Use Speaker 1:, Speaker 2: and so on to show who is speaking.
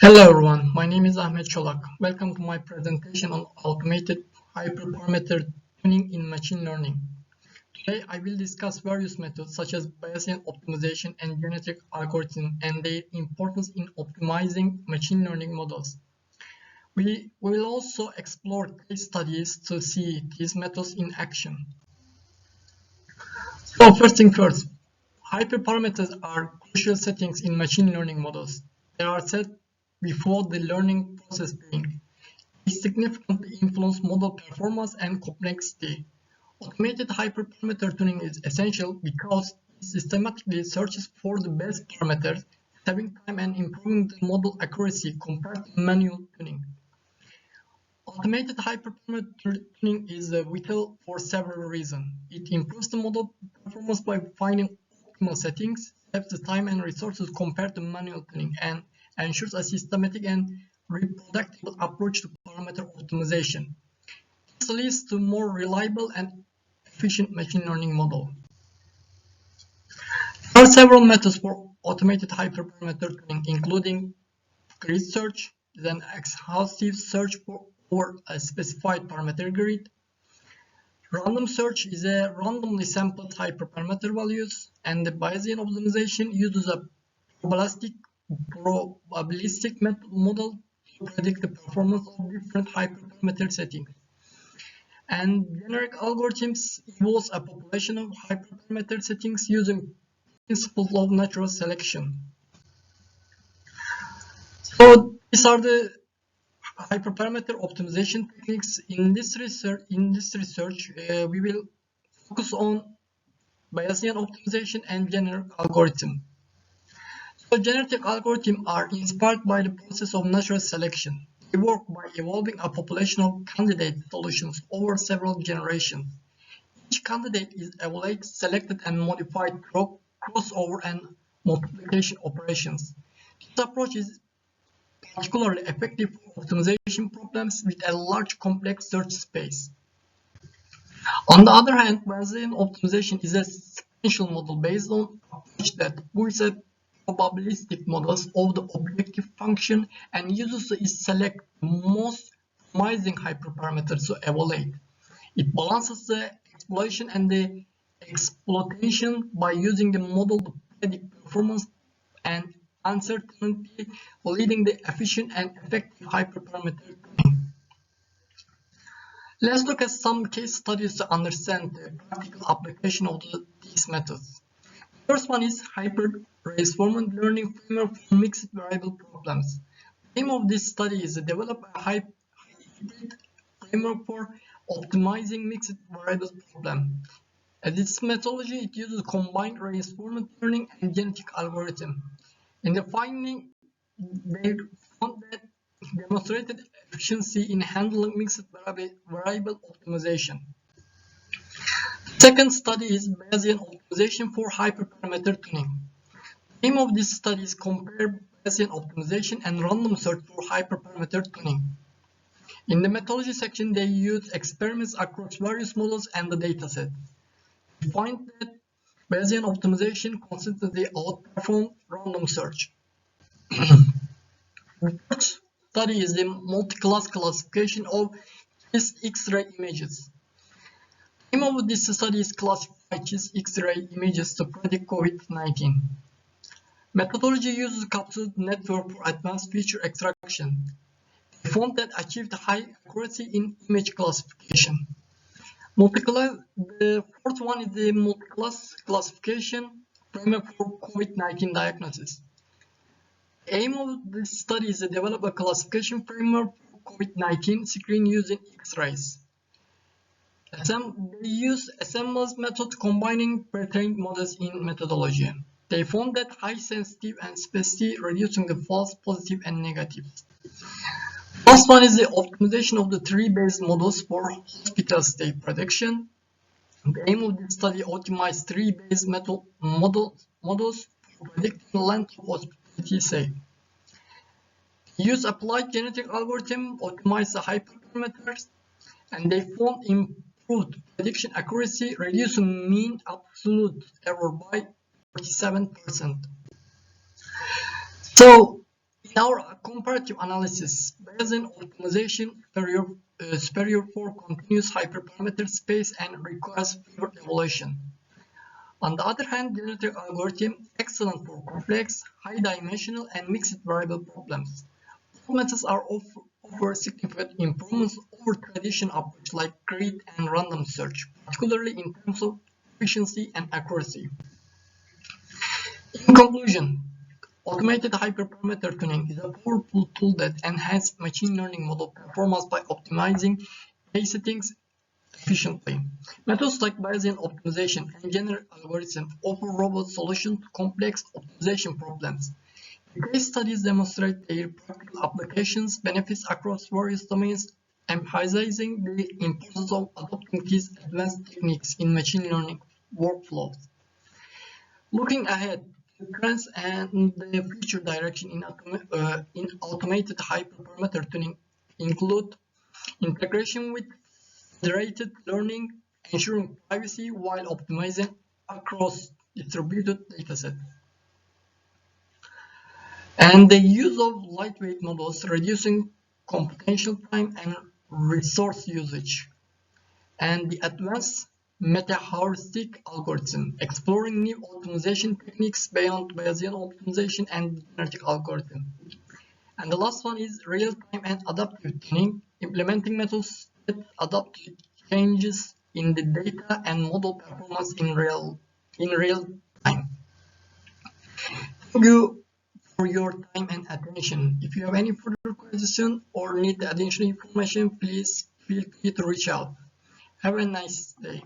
Speaker 1: Hello everyone, my name is Ahmet Cholak. Welcome to my presentation on automated hyperparameter tuning in machine learning. Today I will discuss various methods such as Bayesian optimization and genetic algorithm and their importance in optimizing machine learning models. We will also explore case studies to see these methods in action. So first thing first, hyperparameters are crucial settings in machine learning models. They are set before the learning process begins. They significantly influence model performance and complexity. Automated hyperparameter tuning is essential because it systematically searches for the best parameters, saving time and improving the model accuracy compared to manual tuning. Automated hyperparameter tuning is vital for several reasons. It improves the model performance by finding optimal settings, saves the time and resources compared to manual tuning, and ensures a systematic and reproducible approach to parameter optimization. This leads to more reliable and efficient machine learning model. There are several methods for automated hyperparameter tuning, including grid search, then exhaustive search for a specified parameter grid. Random search is a randomly sampled hyperparameter values, and the Bayesian optimization uses a probabilistic model to predict the performance of different hyperparameter settings. And generic algorithms involves a population of hyperparameter settings using principles of natural selection. So these are the hyperparameter optimization techniques. In this research, we will focus on Bayesian optimization and generic algorithm. So genetic algorithms are inspired by the process of natural selection. They work by evolving a population of candidate solutions over several generations. Each candidate is evaluated, selected, and modified through crossover and multiplication operations. This approach is particularly effective for optimization problems with a large complex search space. On the other hand, Bayesian optimization is a sequential model based on approach that uses probabilistic models of the objective function and uses to select most promising hyperparameters to evaluate. It balances the exploitation and the exploitation by using the model to predict performance and uncertainty, leading the efficient and effective hyperparameter tuning. Let's look at some case studies to understand the practical application of these methods. First one is hyper-reinforcement learning framework for mixed variable problems. The aim of this study is to develop a hybrid framework for optimizing mixed variable problem. As its methodology, it uses combined reinforcement learning and genetic algorithm. In the finding, they found that demonstrated efficiency in handling mixed variable optimization. Second study is Bayesian optimization for hyperparameter tuning. The aim of this study is compare Bayesian optimization and random search for hyperparameter tuning. In the methodology section, they use experiments across various models and the dataset. They find that Bayesian optimization consistently outperforms random search. The third study is the multi-class classification of chest X-ray images. The aim of this study is classify chest X-ray images to predict COVID-19. Methodology uses capsular network for advanced feature extraction. They found that achieved high accuracy in image classification. The fourth one is the multi-class classification framework for COVID-19 diagnosis. The aim of this study is to develop a classification framework for COVID-19 screen using X-rays. They use assemblage method combining pre-trained models in methodology. They found that high sensitivity and specificity reducing the false positive and negatives. Last one is the optimization of the tree-based models for hospital stay prediction. The aim of this study optimize tree-based models for predicting the length of hospitality stay. Use applied genetic algorithm optimize the hyperparameters, and they found improved prediction accuracy, reducing mean absolute error by 47%. So, In our comparative analysis, Bayesian optimization superior for continuous hyperparameter space and requires fewer evaluation. On the other hand, generative algorithm excellent for complex, high-dimensional, and mixed variable problems. All methods offer significant improvements over traditional approaches like grid and random search, particularly in terms of efficiency and accuracy. In conclusion, automated hyperparameter tuning is a powerful tool that enhances machine learning model performance by optimizing case settings efficiently. Methods like Bayesian optimization and generative algorithms offer robust solutions to complex optimization problems. The case studies demonstrate their practical applications, benefits across various domains, emphasizing the importance of adopting these advanced techniques in machine learning workflows. Looking ahead, the trends and the future direction in automated hyperparameter tuning include integration with federated learning, ensuring privacy while optimizing across distributed datasets, and the use of lightweight models, reducing computational time and resource usage, and the advanced meta-heuristic algorithm, exploring new optimization techniques beyond Bayesian optimization and generative algorithm. And the last one is real-time and adaptive tuning, implementing methods that adapt to changes in the data and model performance in real time. Thank you for your time and attention. If you have any further questions or need additional information, please feel free to reach out. Have a nice day.